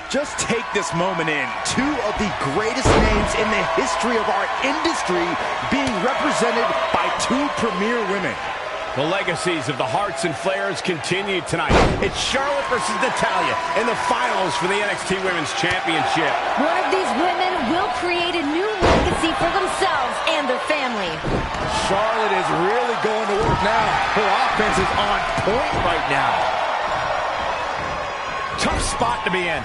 Just take this moment in. Two of the greatest names in the history of our industry being represented by two premier women. The legacies of the Hearts and Flairs continue tonight. It's Charlotte versus Natalya in the finals for the NXT Women's Championship. One of these women will create a new legacy for themselves and their family. Charlotte is really going to work now. Her offense is on point right now. Tough spot to be in.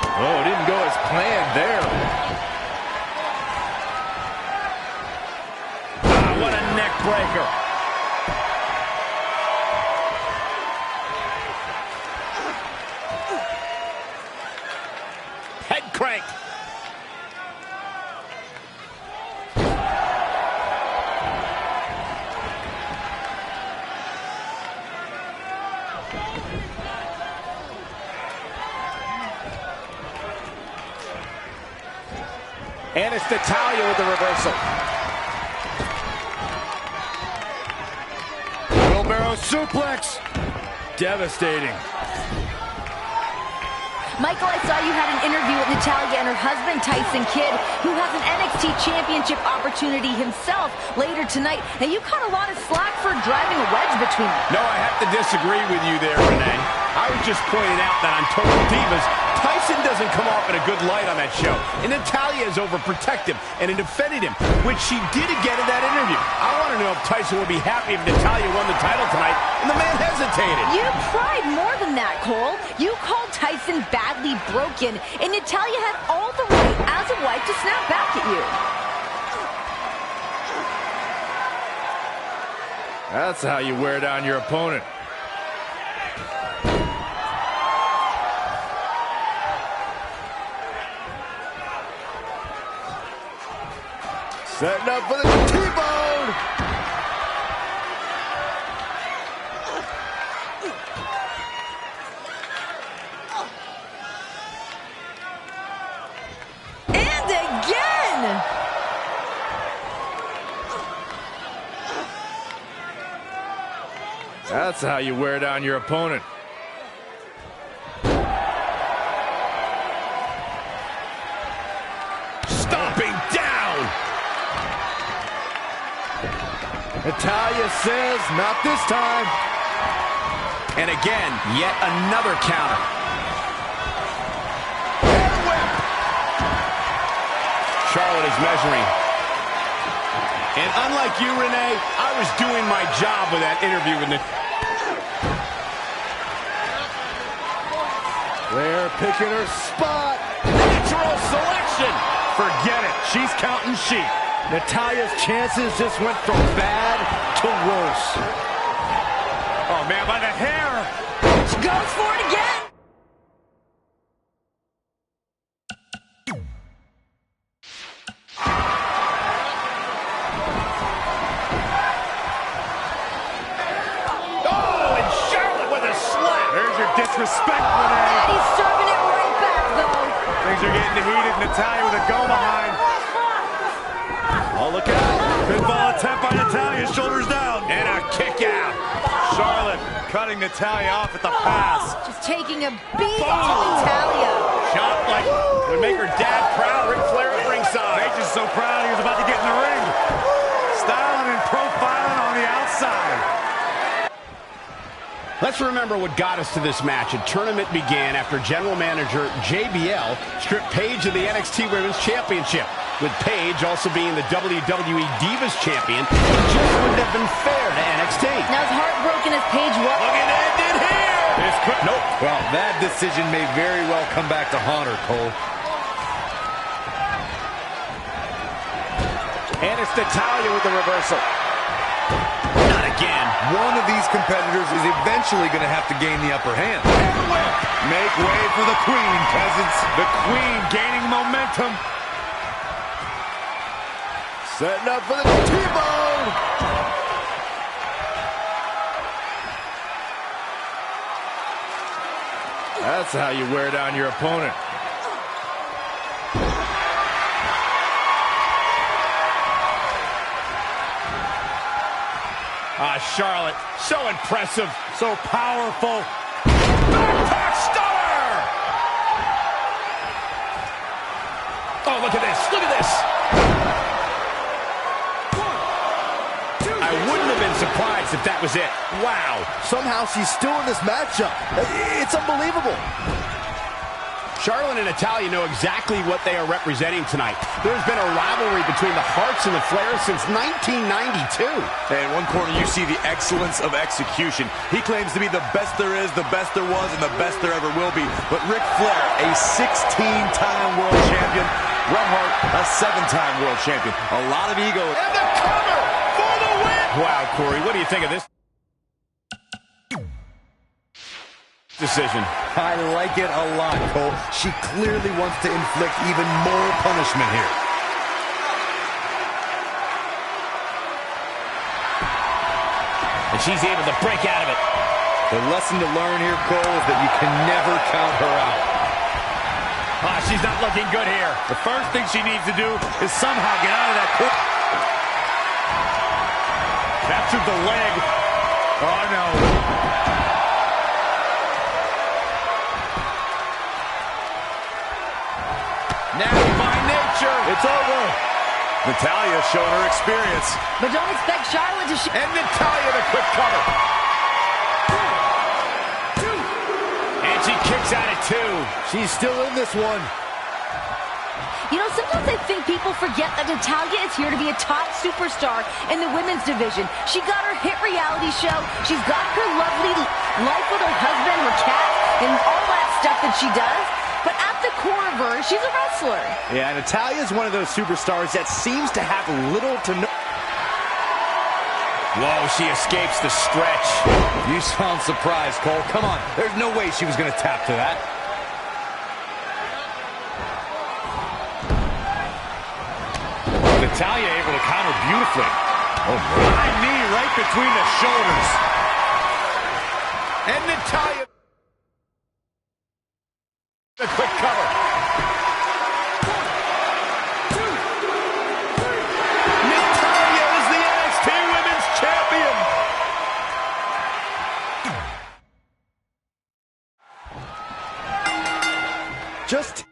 Oh, it didn't go as planned there. What a neck breaker. Head crank. And it's Natalya with the reversal. Wheelbarrow suplex. Devastating. Michael, I saw you had an interview with Natalya and her husband, Tyson Kidd, who has an NXT Championship opportunity himself later tonight. Now, you caught a lot of slack for driving a wedge between them. No, I have to disagree with you there, Renee. I was just pointing out that on Total Divas, Tyson doesn't come off in a good light on that show. And Natalya is overprotective and defended him, which she did again in that interview. I want to know if Tyson would be happy if Natalya won the title tonight, and the man hesitated. You tried more than that, Cole. You called Tyson badly broken, and Natalya had all the right as a wife to snap back at you. That's how you wear down your opponent. Setting up for the T-bone. And again! That's how you wear down your opponent. Stomping down! Natalya says, not this time. And again, yet another counter. Charlotte is measuring. And unlike you, Renee, I was doing my job with that interview with Natalya. Flair picking her spot. Natural selection. Forget it. She's counting sheep. Natalya's chances just went from bad to worse. Oh, man, by the hair. She goes for it again. Oh, and Charlotte with a slap. There's your disrespect, Renee. And he's serving it right back, though. Things are getting heated. Natalya with a go behind. Oh, look out. Pinfall attempt by Natalya. Shoulders down. And a kick out. Charlotte cutting Natalya off at the pass. Just taking a beating to Natalya. Shot like would make her dad proud. Ric Flair at ringside. Paige is so proud he was about to get in the ring. Styling and profiling on the outside. Let's remember what got us to this match. A tournament began after General Manager JBL stripped Paige of the NXT Women's Championship, with Paige also being the WWE Divas Champion. It just wouldn't have been fair to NXT. Now, as heartbroken as Paige was. Look at it, ended here. Nope. Well, that decision may very well come back to haunt her, Cole. And it's Natalya with the reversal. Not again. One of these competitors is eventually going to have to gain the upper hand. Make way for the Queen, peasants. The Queen gaining momentum. Setting up for the T-bone. That's how you wear down your opponent. Charlotte, so impressive, so powerful. Backpack stunner! Oh, look at this. Look at this. I wouldn't have been surprised if that was it. Wow. Somehow she's still in this matchup. It's unbelievable. Charlotte and Natalya know exactly what they are representing tonight. There's been a rivalry between the Hearts and the Flairs since 1992. And in one corner, you see the excellence of execution. He claims to be the best there is, the best there was, and the best there ever will be. But Ric Flair, a 16-time world champion. Bret Hart, a 7-time world champion. A lot of ego. And the cover for the win! Wow, Corey, what do you think of this decision? I like it a lot, Cole. She clearly wants to inflict even more punishment here. And she's able to break out of it. The lesson to learn here, Cole, is that you can never count her out. She's not looking good here. The first thing she needs to do is somehow get out of that corner. Captured the leg. Oh, no. Nasty by nature. It's over. Natalya showing her experience. But don't expect Charlotte to And Natalya the quick cover. And she kicks out at 2. She's still in this one. You know, sometimes I think people forget that Natalya is here to be a top superstar in the women's division. She got her hit reality show. She's got her lovely life with her husband, her cat, and all that stuff that she does. But at the core of her, she's a wrestler. Yeah, Natalya is one of those superstars that seems to have little to no... Whoa, she escapes the stretch. You sound surprised, Cole. Come on. There's no way she was going to tap to that. Natalya able to counter beautifully. High knee right between the shoulders. And Natalya the quick cover. 1, 2, 3. Natalya is the NXT Women's Champion. Just...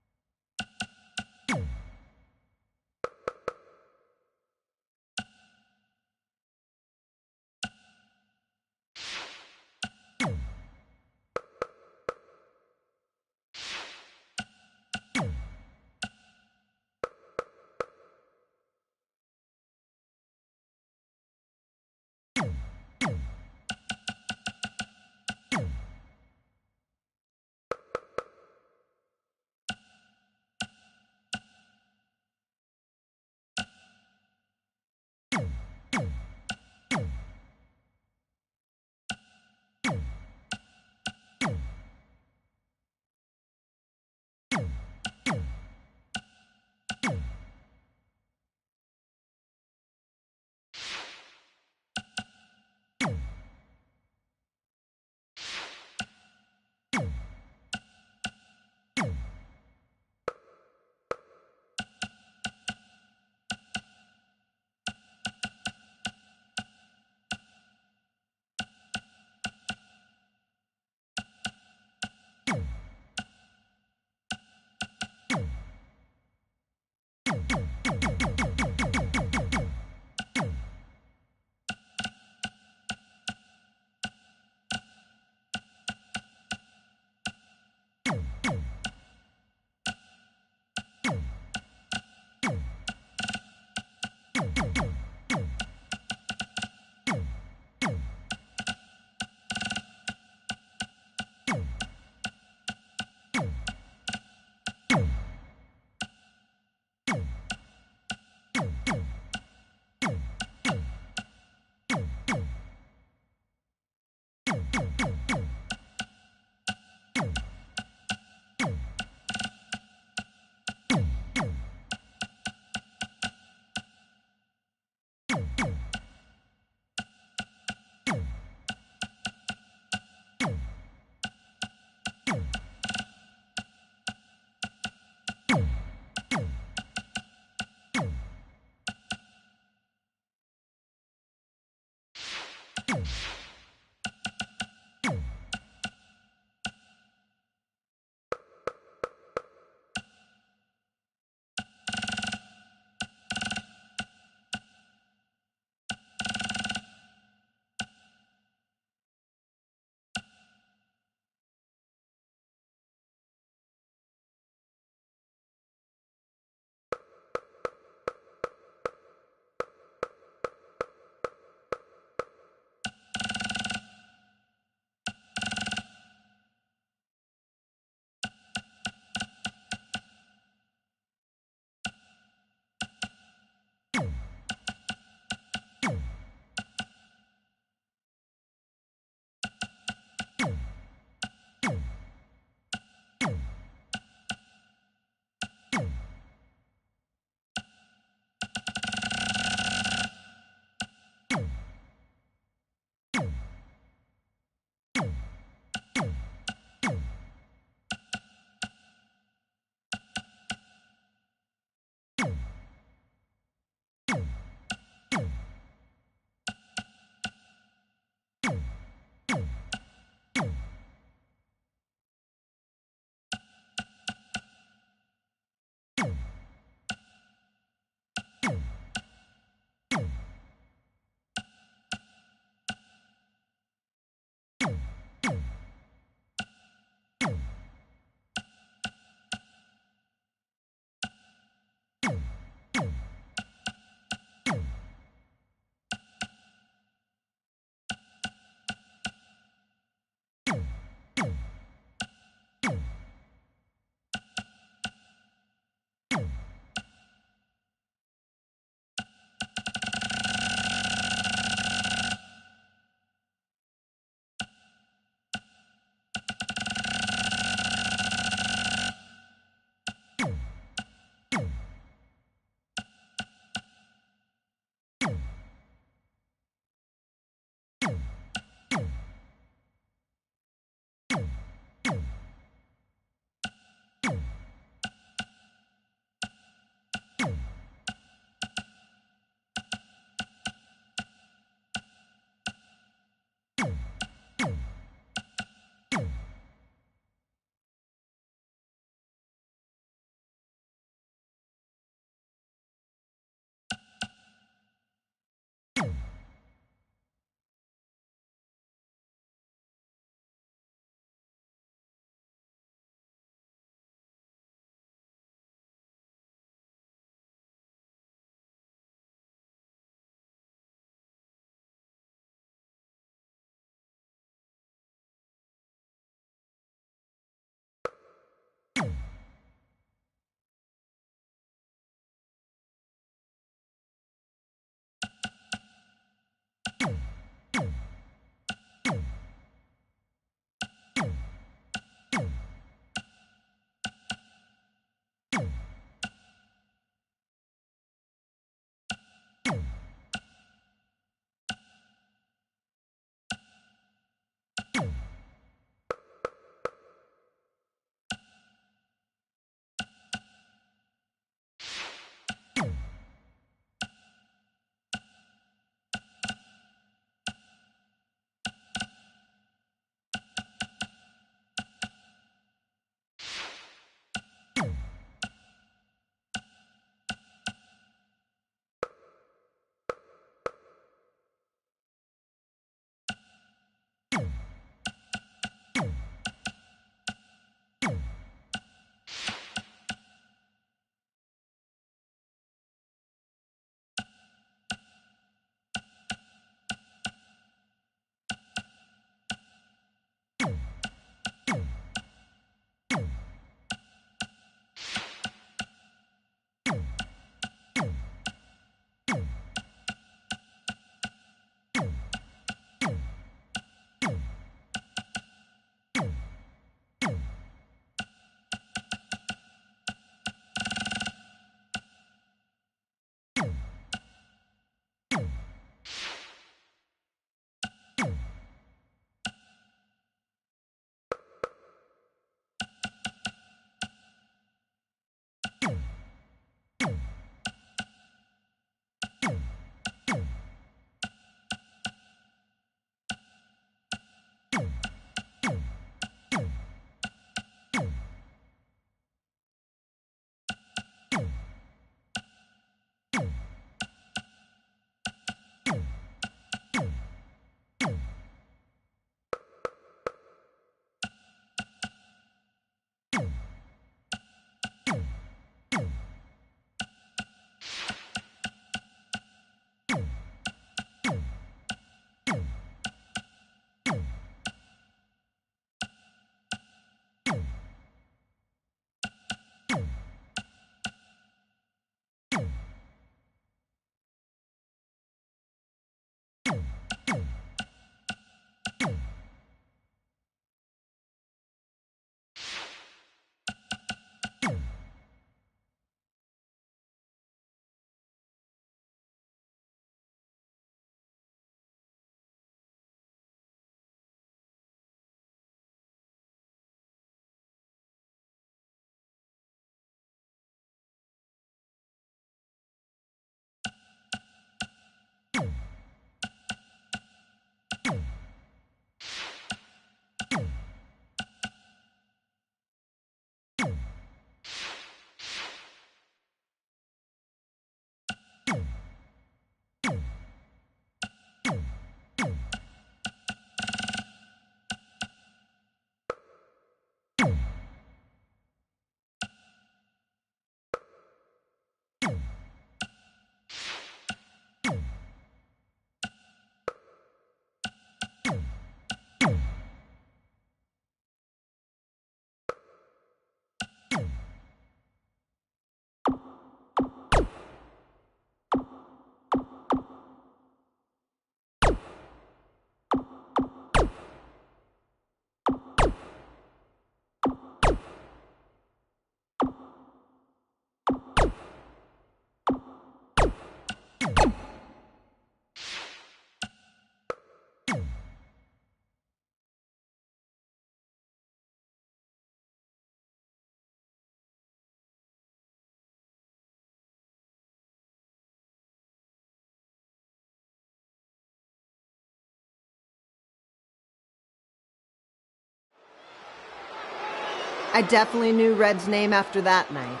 I definitely knew Red's name after that night.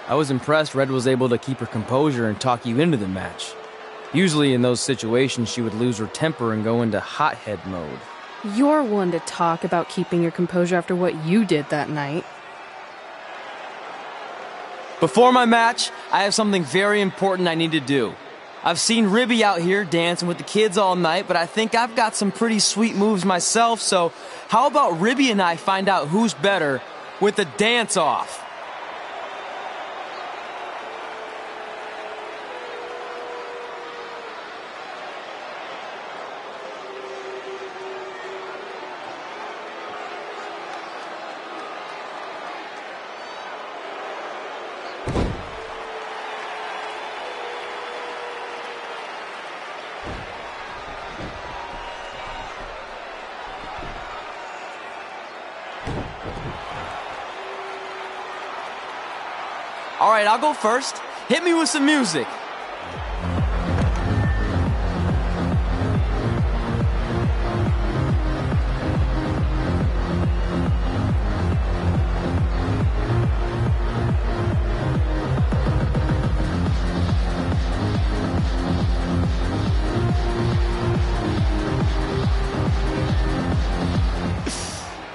I was impressed Red was able to keep her composure and talk you into the match. Usually in those situations she would lose her temper and go into hothead mode. You're one to talk about keeping your composure after what you did that night. Before my match, I have something very important I need to do. I've seen Ribby out here dancing with the kids all night, but I think I've got some pretty sweet moves myself, so how about Ribby and I find out who's better with the dance-off? All right, I'll go first. Hit me with some music.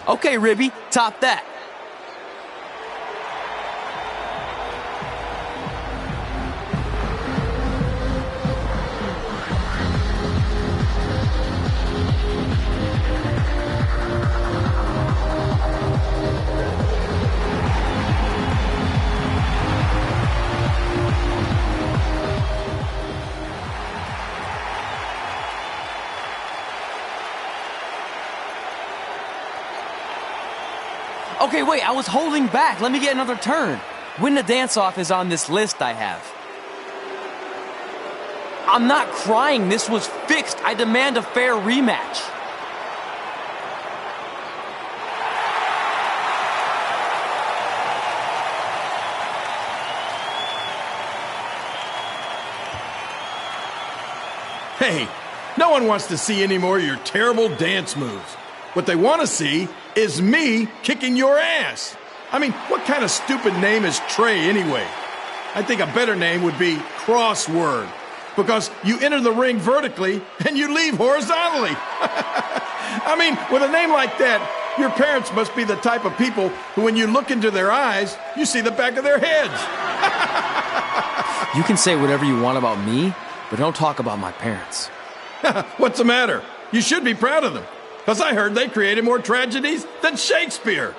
Okay, Ribby, top that. Okay, wait, I was holding back. Let me get another turn. Win the dance-off is on this list I have. I'm not crying. This was fixed. I demand a fair rematch. Hey, no one wants to see any more of your terrible dance moves. What they want to see is me kicking your ass. I mean, what kind of stupid name is Trey anyway? I think a better name would be Crossword, because you enter the ring vertically and you leave horizontally. I mean, with a name like that, your parents must be the type of people who, when you look into their eyes, you see the back of their heads. You can say whatever you want about me, but don't talk about my parents. What's the matter? You should be proud of them, because I heard they created more tragedies than Shakespeare.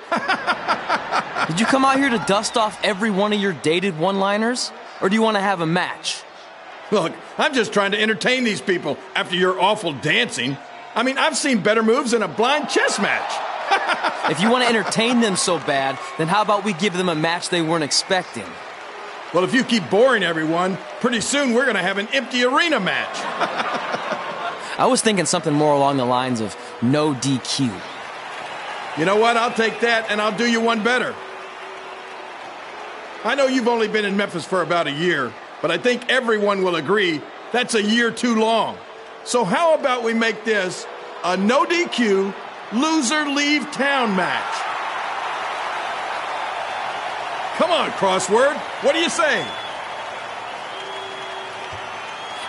Did you come out here to dust off every one of your dated one-liners? Or do you want to have a match? Look, I'm just trying to entertain these people after your awful dancing. I mean, I've seen better moves than a blind chess match. If you want to entertain them so bad, then how about we give them a match they weren't expecting? Well, if you keep boring everyone, pretty soon we're going to have an empty arena match. I was thinking something more along the lines of no DQ. You know what? I'll take that, and I'll do you one better. I know you've only been in Memphis for about a year, but I think everyone will agree that's a year too long. So how about we make this a no DQ, loser leave town match? Come on, Crossword. What do you say?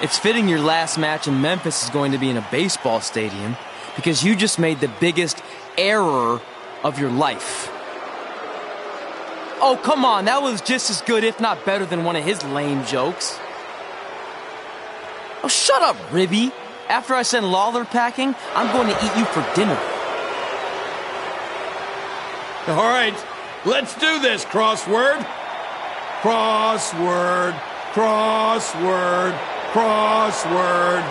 It's fitting your last match in Memphis is going to be in a baseball stadium because you just made the biggest error of your life. Oh, come on. That was just as good, if not better, than one of his lame jokes. Oh, shut up, Ribby. After I send Lawler packing, I'm going to eat you for dinner. All right. Let's do this, Crossword. Crossword, crossword, crossword.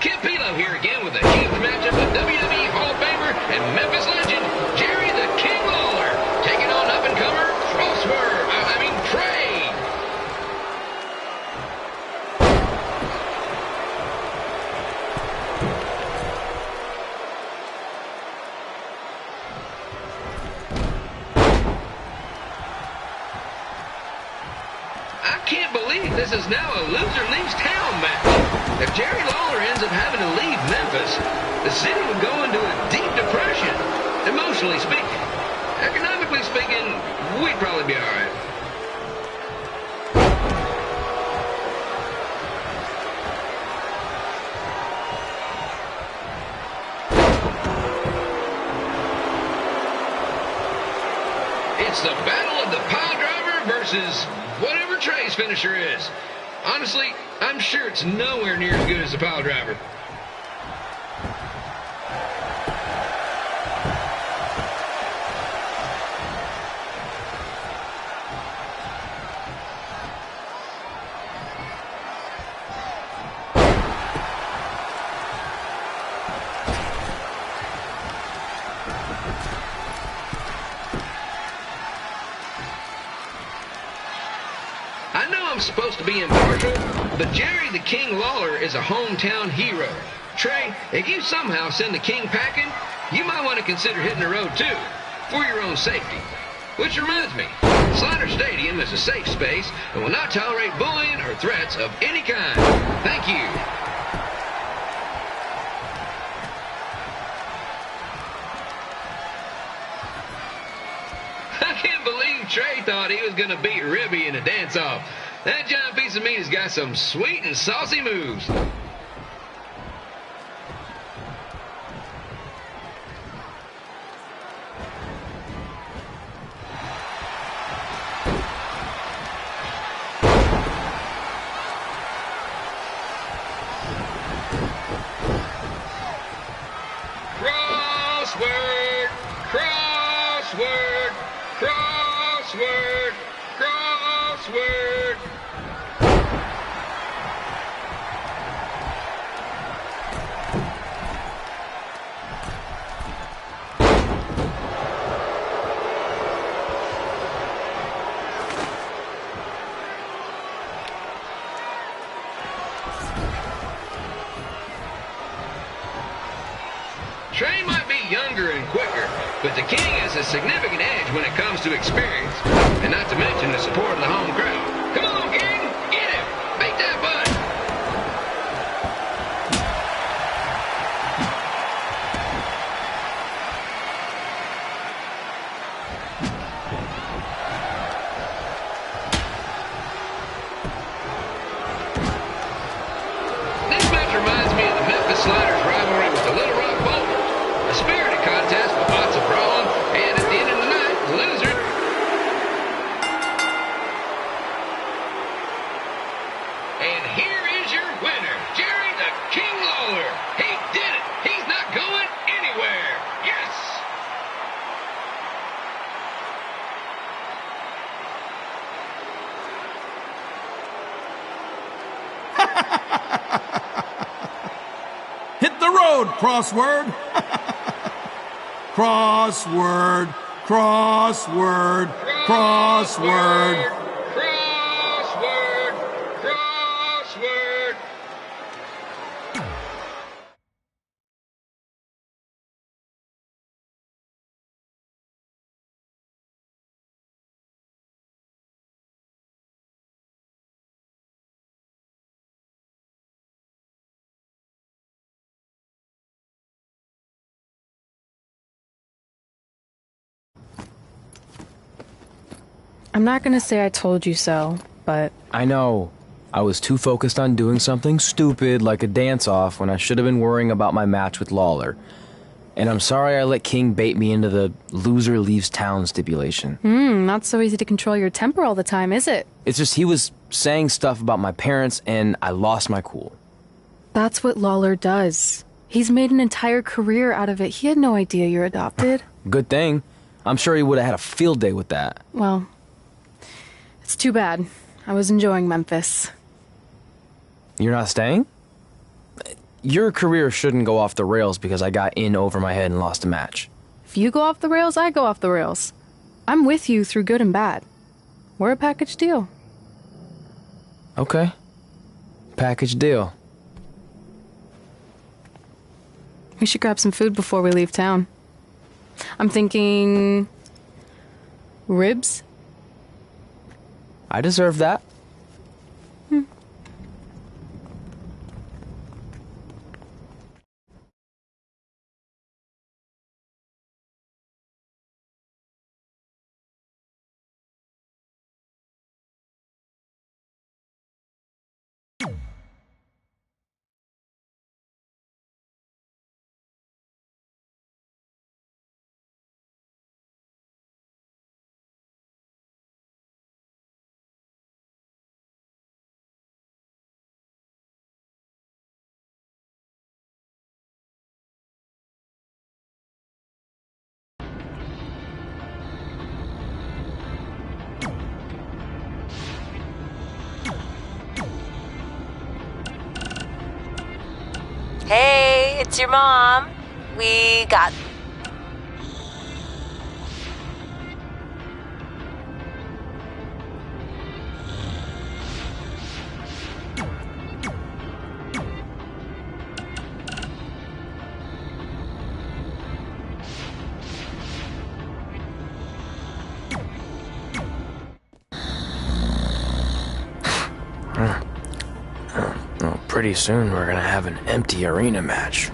Kip Pilo here again with a huge matchup with WWE Hall of Famer and Memphis legend, Jerry the King Lawler, taking on up-and-comer Trey. I can't believe this is now a loser leaves town match. If Jerry Lawler ends up having to leave Memphis, the city would go into a deep depression, emotionally speaking. Economically speaking, we'd probably be all right. It's the battle of the pile driver versus whatever Trey's finisher is. Honestly, I'm sure it's nowhere near as good as the pile driver. I know I'm supposed to be impartial, but Jerry the King Lawler is a hometown hero. Trey, if you somehow send the King packing, you might want to consider hitting the road too, for your own safety. Which reminds me, Slaughter Stadium is a safe space and will not tolerate bullying or threats of any kind. Thank you. I can't believe Trey thought he was going to beat Ribby in a dance-off. That giant piece of meat has got some sweet and saucy moves. Crossword, crossword, crossword, crossword. striker, but the King has a significant edge when it comes to experience, and not to mention the support of the home crowd. Come on, King, get him! Beat that butt! This match reminds me of the Memphis Sliders rivalry with the Little Rock Boulders. A spirited contest with lots of brawling, and at the end of the night, the loser. And here is your winner, Jerry the King Lawler. He did it. He's not going anywhere. Yes! Hit the road, Crossword. Crossword, crossword, crossword. Crossword! Crossword! I'm not gonna say I told you so, but I know. I was too focused on doing something stupid like a dance-off when I should have been worrying about my match with Lawler. And I'm sorry I let King bait me into the loser leaves town stipulation. not so easy to control your temper all the time, is it? It's just he was saying stuff about my parents and I lost my cool. That's what Lawler does. He's made an entire career out of it. He had no idea you're adopted. Good thing. I'm sure he would have had a field day with that. Well, it's too bad. I was enjoying Memphis. You're not staying? Your career shouldn't go off the rails because I got in over my head and lost a match. If you go off the rails, I go off the rails. I'm with you through good and bad. We're a package deal. Okay. Package deal. We should grab some food before we leave town. I'm thinking... ribs? I deserve that. Hey, it's your mom. We got... Pretty soon we're gonna have an empty arena match.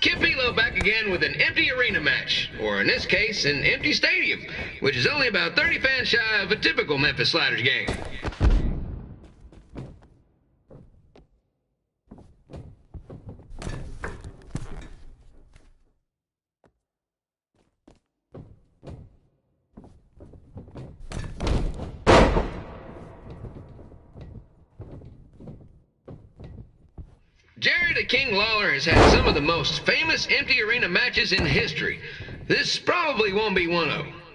Kip Belo back again with an empty arena match, or in this case, an empty stadium, which is only about 30 fans shy of a typical Memphis Sliders game. Jerry the King Lawler has had some of the most famous empty arena matches in history. This probably won't be one of them.